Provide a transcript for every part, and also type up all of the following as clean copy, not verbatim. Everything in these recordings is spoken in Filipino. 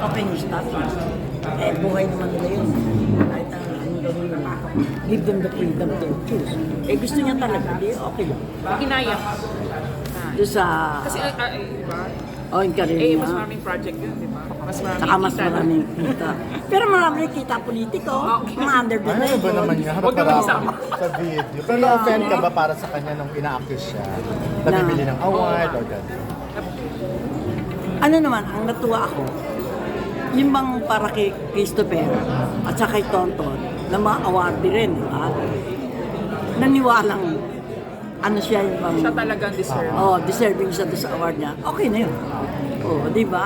okay yung staff niya. Eh, buhay naman nila yun. Kahit ano gawin nila. Give them the freedom to choose. Eh, gusto niya talaga, di okay lang. Kinaya. Doon sa... Kasi, diba? Oh, yung career Eh, niya. mas maraming project yun, di ba? Mas maraming Saka mas kita, no? maraming kita. Pero maraming kita politiko. Mga under the Ano ba naman niya? Harap Huwag naman harap isama. sa video. Pero na-offend ka ba para sa kanya nung ina-accuse siya? Nabibili ng award or gano'n? Ano naman, ang natuwa ako, yung bang para kay Christopher at saka kay Tonton, na mga award rin, di ba? Naniwalang ano siya yung bang... Siya talagang deserve. Deserving siya doon sa award niya. Okay na yun. Di ba?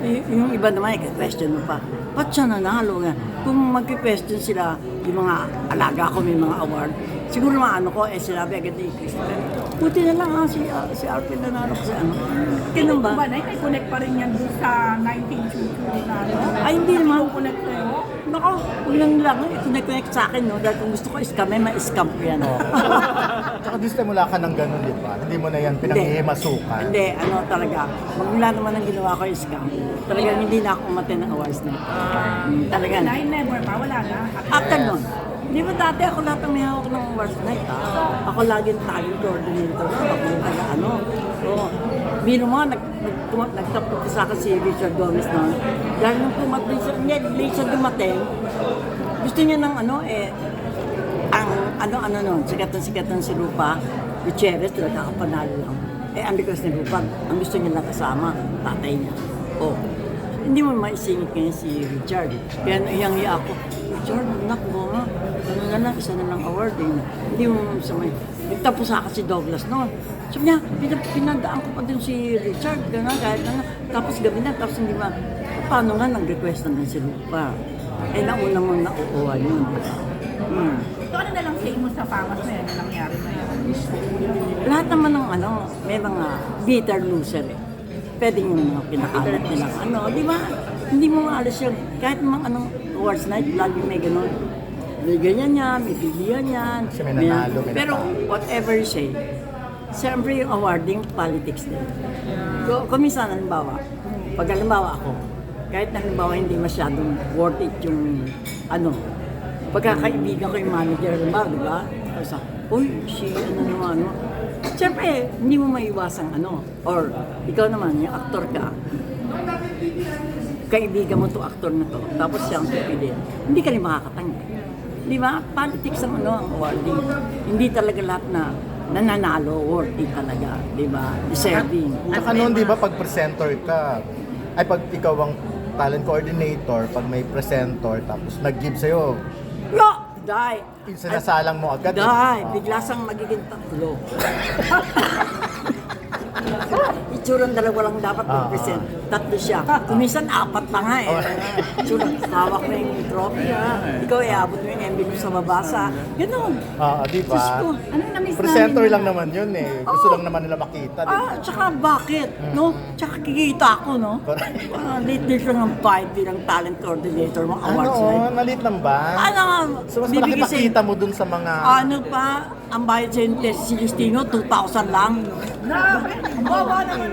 Yung iba naman, question mo pa, ba't siya nanalo nga? Kung mag-question sila, yung mga alaga ko may mga award, siguro maano ko, sinabi agad ni Christopher, buti na lang si Arvin nanalo kasi ano. Ganun ba? Ba, may connect pa rin yan dun sa 1922 na ano? Ay, hindi naman. Connect kayo? Nako, ulang lang, connect sa akin, no? Dahil kung gusto ko iskamin, ma-scam ko yan. Tsaka this time wala ka ng gano'n, di ba? Hindi mo na yan pinanghihimasukan. Hindi, ano talaga, magmula naman ang ginawa ko yung scam. Talagang hindi na ako umaten ng awards na ito. Talaga. Nine, never pa, wala na. After nun, di ba dati ako lahat ang may hawak ng awards na ito? Ako laging talent coordinator. Ako yung taga-ano. So, biro mo, nagtapos sa akin si Richard Gomez noon. Dahil nung pumating siya, late siya dumating, gusto niya ng ano ang ano noon, sikat ng si Rupa Gutierrez, nagkakapanalo lang. Ang request ni Rupa, ang gusto niya lang kasama, tatay niya. Hindi mo maisingit ngayon si Richard. Kaya iyang-iya ako, Richard, naku nga, ano na lang, isa na lang award. Hindi mo samay. Nagtapos sa akin si Douglas noon. Sabi niya, pinadaan ko pa din si Richard, gano'n, kahit ano. Tapos gabi na, tapos hindi ba, paano nga nag-request na din si Rupa? Nauna mo nauuwa yun. So ano na lang say mo sa famas na yan, yung nangyari na yan? Lahat naman ng may mga bitter loser eh. Pwede yung mga pinakalat nilang di ba? Hindi mo maalis yun. Kahit mga awards night, lagi may ganun. May ganyan yan, may pilihan yan. Kasi may nanalo, may Pero natalo. whatever you say, siyempre yung awarding, politics din. Kung minsan, halimbawa, pag halimbawa ako, kahit na halimbawa hindi masyadong worth it yung pagkakaibigan ko yung manager, halimbawa, di ba? Kasi, si naman, siyempre, hindi mo maiwasang or ikaw naman, yung aktor ka, kaibigan mo to aktor na to, tapos siya ang pipili, hindi ka rin makakatanggi. Di ba? Politics ang ang awarding. Hindi talaga lahat na nananalo, worth it talaga. Di ba? Deserving. Tsaka noon, di ba, pag presenter ka, pag ikaw ang talent coordinator, pag may presenter, tapos nag-give sa'yo, Die. sinasalang mo agad. Die. Bigla sang magiging tatlo. Itsurang dalawa lang dapat mag-present. Tatlo siya. Kumisan, apat pa nga Itsurang, hawak na yung trophy Ikaw abot mo yung envelope sa babasa. Ganon. Di ba? Diyos ko. Anong na-miss Presenter namin? lang naman yun Gusto lang naman nila makita. Di ba? Tsaka bakit? No? Tsaka kikita ako, no? Late lang ang fight bilang talent coordinator mga awards na yun. Nalit lang ba? So, So, mas malaki makita mo dun sa mga... ang bayad sa si Justino, 2,000 lang. Bawa naman.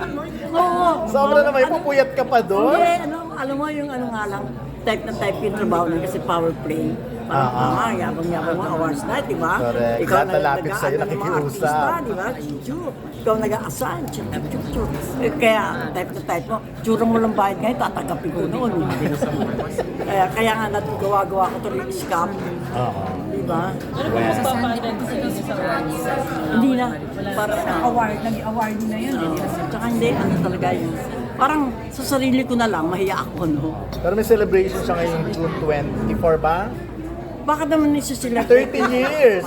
Oo. Sobra naman, pupuyat ka pa doon. Hindi, alam mo yung nga lang, type na type yung trabaho na kasi power play. Parang yabang-yabang mga awards na, di ba? Correct. Ikaw Lahat lalapit sa'yo, ng mga nakikiusap. artista, di ba? Ikaw nag-aasahan, chup. Kaya type na type mo, tsura mo lang bayad ngayon, tatanggapin ko noon. Kaya nga gawa-gawa ko tuloy yung scam. Di ba? Hindi na. Para Award, nag-award na yun. Tsaka hindi, talaga yun. Parang sa sarili ko na lang, mahiya ako, no? Pero may celebration siya ngayong June 24 ba? Bakit naman isa sila? 30 years!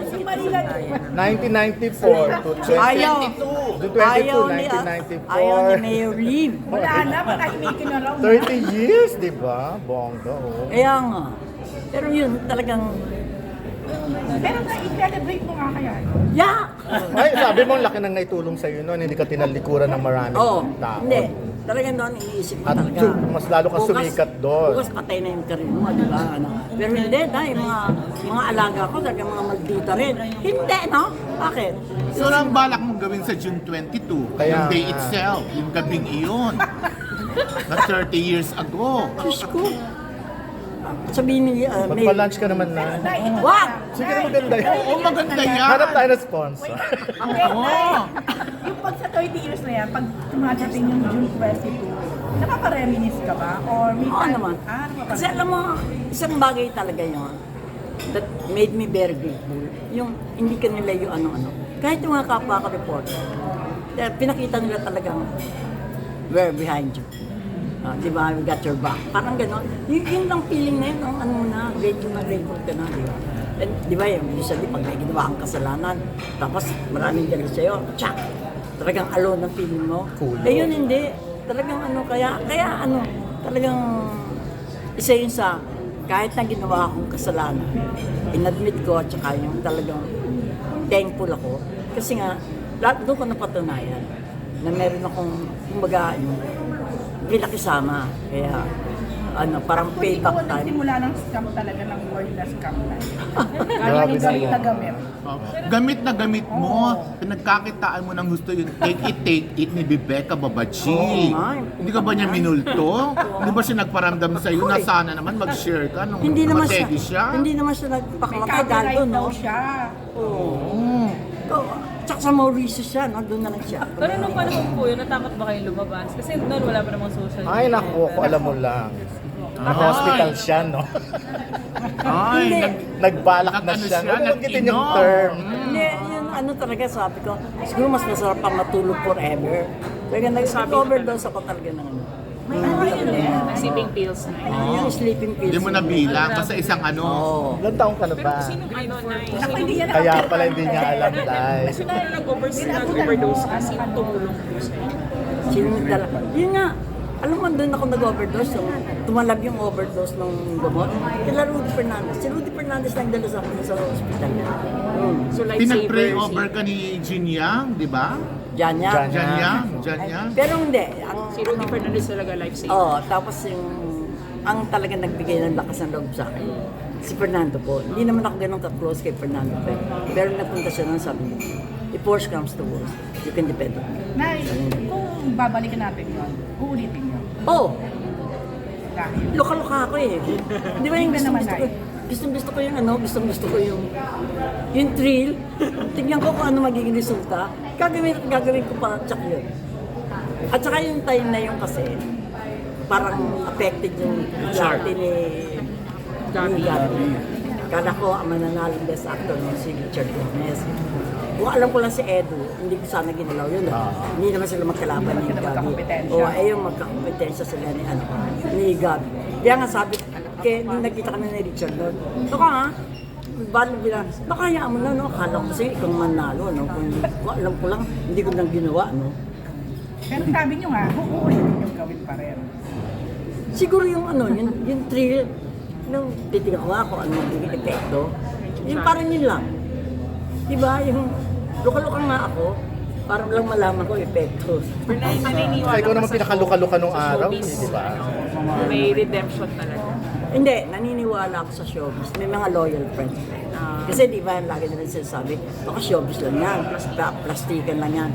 Si Manila, 1994 to 2022. Ayaw. June 22, Ayaw ni 1994. Mayor Lim. wala na, patahimikin na raw. 30 years, di ba? Bongga, Kaya nga. Pero yun, talagang, Pero na-celebrate mo nga kaya. Ay, sabi mo, ang laki nang naitulong sa'yo noon. Hindi ka tinalikuran ng maraming tao. Hindi. Talagang doon iniisip ko At talaga. mas lalo kang sumikat doon. Bukas patay na yung karir mo, di ba? Pero hindi, dahil mga alaga ko, talagang mga maldita rin. Hindi, no? Bakit? So, ang balak mong gawin sa June 22, Kaya yung day nga. itself, yung gabing iyon. Na 30 years ago. Diyos ko. Sabihin ni May. Magpa-lunch ka naman na. Wag! Sige, maganda yan. Oo, maganda yan. Hanap tayo ng sponsor. Oo. Yung pag sa 30 years na yan, pag tumadating yung June 22, napapareminis ka ba? Or may Oo naman. Kasi alam mo, isang bagay talaga yun that made me very grateful. Yung hindi ka nila yung ano-ano. Kahit yung mga kapwa ka reporter, pinakita nila talagang we're behind you. Di ba? We got your back. Parang gano'n. Yun lang feeling na yun, ang ano mo na, grateful ka na, di ba? And, di ba, yung usually, pag may ginawa kang kasalanan, tapos maraming galit sa'yo, tsak! Talagang alone ang feeling mo. Cool. Eh yun hindi. Talagang ano, kaya ano, talagang isa yun sa, kahit na ginawa akong kasalanan, inadmit ko, at saka yung talagang thankful ako. Kasi nga, lahat doon ko napatunayan na meron akong, kumbaga, pinakisama. Kaya, ano, parang payback Ikaw time. nagsimula ng scam talaga ng word na scam na. Grabe Yung gamit na gamit. Oh, gamit na gamit mo, pinagkakitaan mo ng gusto yung take it ni Bebeka Babachi. Oo nga. Hindi ka ba niya minulto? Hindi ba siya nagparamdam sa iyo na sana naman mag-share ka nung Hindi naman siya, mategi siya? hindi naman siya May nagpakamatay dahil copyright doon, daw no? siya. Oo. Tsaka sa Mauritius siya, no? Doon na lang siya. Pero nung panahon po yun, natakot ba kayo lumabas? Kasi noon wala pa namang social media. Ay, naku, ako alam mo lang. Na-hospital siya, no? Ay, Hindi. Nagbalak na Nag-ano siya. siya, Huwag magitin yung nag-inom. term. Hindi, yun ano talaga sabi ko, siguro mas masarap pang matulog forever. Kaya nag-overdose ako talaga ng ano. May ano yun eh. Sleeping pills na. Yung sleeping pills. hindi mo nabilang kasi isang ano. Oo. Ilan taong ka na ba? Ano na Ako hindi yan Kaya pala hindi niya alam, dahil. Kasi nung nag-overdose ka, sino tumulong po sa'yo? Sino nagdala? Yun nga, alam mo, doon ako nag-overdose. So, tumalab yung overdose ng gamot. Kila Rudy Fernandez. Si Rudy Fernandez na nagdala sa akin sa hospital niya. So like Pinag-pray over ka ni Jin Yang, di ba? Diyan niya. Diyan. Jan Yang, Jan Yang. Pero hindi. Ang, Si Rudy Fernandez talaga lifesaver. tapos yung ang talaga nagbigay ng lakas ng loob sa akin, si Fernando po. Hindi naman ako ganun ka-close kay Fernando po. Pero napunta siya nang sabi niya, if worse comes to worse, you can depend on me. Nay, kung babalikan natin yun, uulitin yun. Oh, Dahil luka-luka ako eh. Di ba yung Hindi naman, gusto ko? Gusto ko yung ano, gusto ko yung thrill. Tingnan ko kung ano magiging resulta. Gagawin ko pa tsak yun. At saka yung time na yun kasi, parang affected yung reality ni Gabi. Kala ko ang mananalang best actor ng si Richard Gomez. Kung alam ko lang si Edu, hindi ko sana ginalaw yun. Hindi naman sila magkalaban ni Gabi. magkakompetensya. O ay yung magkakompetensya sila ni Gabi. Kaya nga sabi, kaya nung nakita kami ni Richard doon, baka nga, bilang, baka hayaan mo na, no? Akala ko kasi ikaw manalo, no? Kung alam ko lang, hindi ko nang ginawa, no? pero sabi nyo nga, uulitin yung gawin pa rin. Siguro yung ano, yung thrill, nung titignan ko nga kung ano magiging epekto, yung parang yun lang. Diba, yung luka-luka nga ako, parang lang malaman ko epekto. Kaya ikaw naman pinakaluka-luka nung araw, di ba? May redemption talaga. Hindi, naniniwala ako sa showbiz. May mga loyal friends. Kasi di ba, lagi nila sinasabi, baka showbiz lang yan, plastikan lang yan.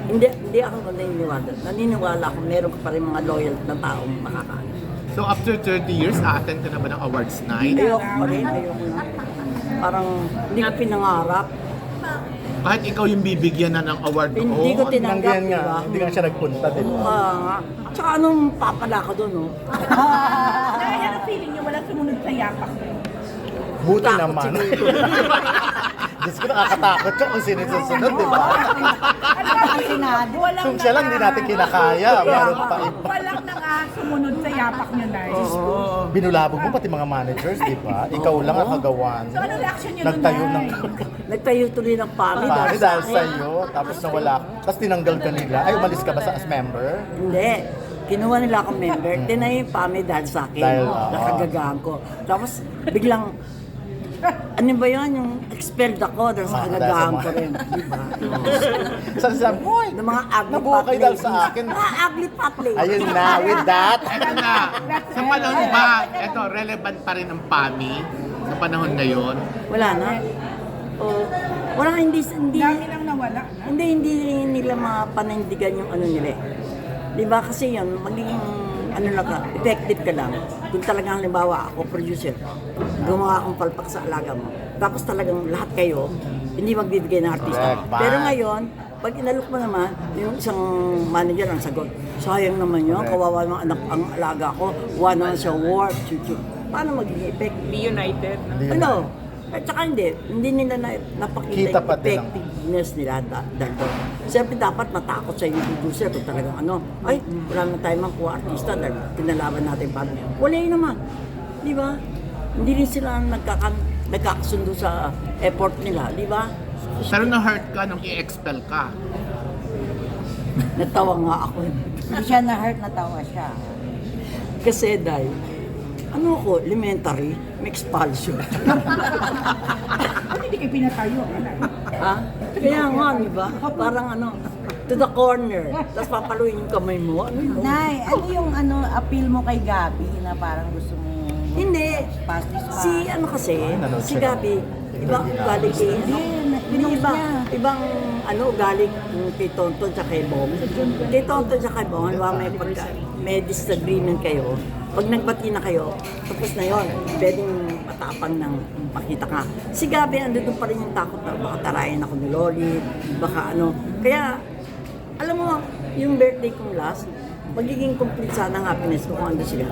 Hindi ako naniniwala. Naniniwala ako, meron ka pa rin mga loyal na taong makakaano. So after 30 years, a-attend ka na ba ng awards night? Ayoko pa rin, ayoko na. Parang hindi ko pinangarap. Kahit ikaw yung bibigyan na ng award doon. Hindi ko tinanggap, Nanggayan di nga, ba? hindi nga siya nagpunta, di ba? Tsaka anong papala ko doon, no? Kaya ang feeling nyo, walang sumunod sa yapak. Buti Takot naman. siguro. Diyos ko, nakakatakot siya kung sino yung susunod, di ba? Walang Kung siya lang, di natin kinakaya. Meron pa iba. Walang nang sumunod sa yapak nyo, Nay. Binulabog mo pati mga managers, di ba? Ikaw lang ang kagawan. So ano reaction nyo doon, Nagtayo ng Nagtayo tuloy ng pami pare sa dahil akin. sa'yo. Tapos nawala. Tapos tinanggal ka nila. Ay, umalis ka ba sa as member? Hindi. Kinuha nila akong member. Tinay yung pami dahil sa akin. Dahil, Nakagagaan ko. Tapos biglang, ano ba yan? Yung expelled ako dahil sa Ah, kagagaan dahil ko sa rin. Diba? Sa sabi, hoy, Ng mga ugly nabuo pot kayo dahil ladies. sa akin. Mga ugly pot ladies. Ayun na, with that. Eto na, sa panahon ba, eto, relevant pa rin ang PAMI sa panahon na yon? Wala na. O, wala hindi Dami nang nawala. hindi nila mapanindigan yung ano nila. 'Di ba kasi 'yun magiging ano lang ka, effective ka lang. Kung talagang halimbawa ako, producer, gumawa akong palpak sa alaga mo. Tapos talagang lahat kayo, hindi magbibigay ng artista. Correct. Pero ngayon, pag inalok mo naman, yung isang manager ang sagot, sayang naman yun, kawawa ng anak ang alaga ko, one naman siya work, paano magiging effect? Be united. Ano? At saka hindi nila napakita Kita yung pati lang. effectiveness nila dahil doon. Siyempre dapat matakot sa yung producer kung talagang ano, ay, wala na tayo makuha artista dahil pinalaban natin paano. Wala yun naman. Di ba? Hindi rin sila nagkakasundo sa effort nila, di ba? Pero na-hurt ka nung i-expel ka. Natawa nga ako. Hindi siya na-hurt, natawa siya. Kasi dahil, ano ako, elementary, may expulsion. Ba't hindi kayo pinatayo? Ha? Kaya nga, di ba? Parang ano, to the corner. Tapos papaluin yung kamay mo. Ano yun? Nay, ano yung appeal mo kay Gabi na parang gusto mo Hindi. pass this pa? Si ano kasi, nanood si siya. Gabi, iba ugali kay, ibang ano ugali kay Tonton sa kay Bong. Kay Tonton sa kay Bong, halimbawa may disagreement kayo, pag nagbati na kayo, tapos na yon, pwedeng matapang ng makita ka. Si Gabi, andun pa rin yung takot na baka tarayan ako ni Loli, baka ano. Kaya, alam mo, yung birthday kong last, magiging complete sana ang happiness ko kung andun sila.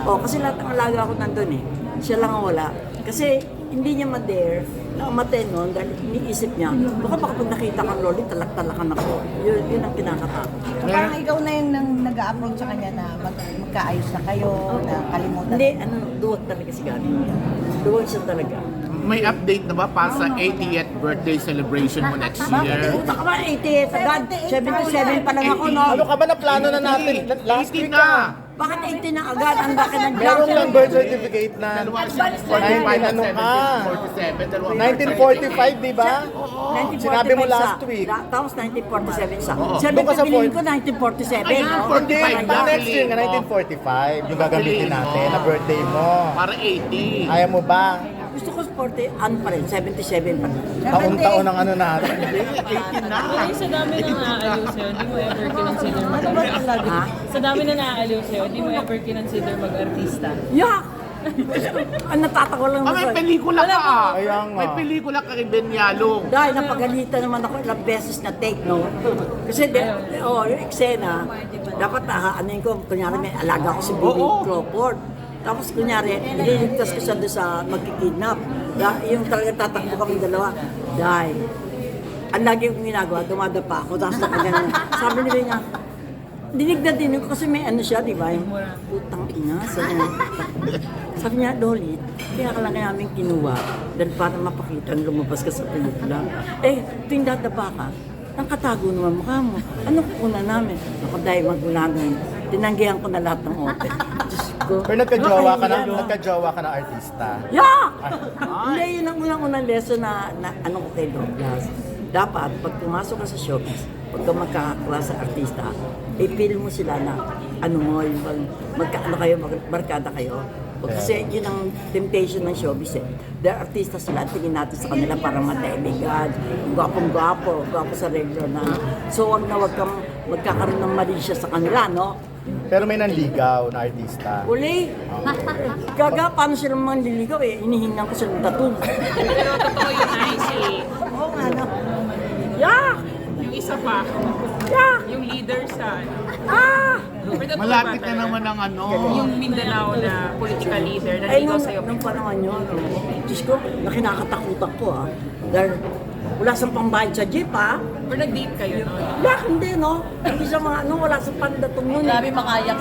Oh, kasi lahat ng alaga ko nandun eh. Siya lang ang wala. Kasi hindi niya ma-dare na umatay nun dahil iniisip niya, baka pag nakita kang Loli, talak-talakan ako. Yun ang kinakatakot. So, parang ikaw na yung nag-approach sa kanya na magkaayos na kayo, na kalimutan. Hindi, ano, duwag talaga si Gabi. Duwag siya talaga. May update na ba para sa 80th birthday celebration mo next year? Baka ba 88 agad? 77 pa lang ako, no? Ano ka ba na plano na natin? Last 80 week na! ka. Bakit 80 na agad? Ang laki ng Meron lang birth certificate na Dalawa 19 ano ka? 47, dalawa 1945, di ba? Sinabi mo last week. Tapos 1947 isa. Oo. Sabi Doon ko, ka sa piliin point. ko 1947. Ay, no? 45 Hindi, na. next year nga, 1945, yung gagamitin natin na birthday mo. Para 80. Ayaw mo ba? Gusto ko 40, ano pa rin, 77 pa rin. Taon-taon ang ano natin. 80 na. Ay, sa dami na naaaliw sa'yo, di mo ever kinonsider mag-artista. Ha? Sa dami na naaaliw sa'yo, di mo ever kinonsider mag-artista. Yak! Ang natatawa lang Ah, may ako. pelikula ka ah. Kaya nga. May pelikula ka kay Ben Yalong. Dahil napagalitan naman ako ilang beses na take, no? Kasi, yung eksena, dapat aanin ko, kunyari may alaga ko si Billy Oo. Crawford. Tapos kunyari, ililigtas ko siya doon sa magkikidnap. Yung talagang tatakbo kami dalawa. Dahil, ang lagi kong ginagawa, dumadapa ako, tapos nakaganyan. Sabi nila niya, dinig na dinig ko kasi may ano siya, di ba? Yung putang ina. Sabi niya, Loli, kaya ka lang namin kinuha dahil para mapakita na lumabas ka sa pelikula. Eh, tuwing dadapa ka, ang katago naman mukha mo. Ano kuna namin? Ako dahil magulangan. Tinanggihan ko na lahat ng open. Diyos ko. Pero nagka-jowa ka na artista. Yeah! Hindi, yun ang unang-unang lesson na ano ko kay Douglas. Dapat, pag pumasok ka sa showbiz, pagka magkakaklase sa artista, i-feel mo sila na ano mo, yung magkaano kayo, barkada kayo. Kasi yun ang temptation ng showbiz eh. They're artista sila, tingin natin sa kanila para mataibigan, gwapong-gwapo, gwapo sa regular na. So wag kang magkakaroon ng mali siya sa kanila, no? Pero may nanligaw na artista. Uli! Gaga, paano sila manliligaw eh? Inihingan ko sila ng tattoo. Pero totoo yun ay si, Oo nga, no? Yeah! yung isa pa, Yeah! yung leader sa, Ah! Pero totoo Malapit ba na talaga? naman ang ano. Yung Mindanao na political leader na Ay, ligaw sa'yo. nung panahon yun, Diyos ko, na kinakatakutan ko ha. Dahil wala sa pambayad sa jeep ha. Or nag-date kayo, no? Wala, hindi no. Hindi sa mga ano, wala sa pandatong nun. Grabe makayak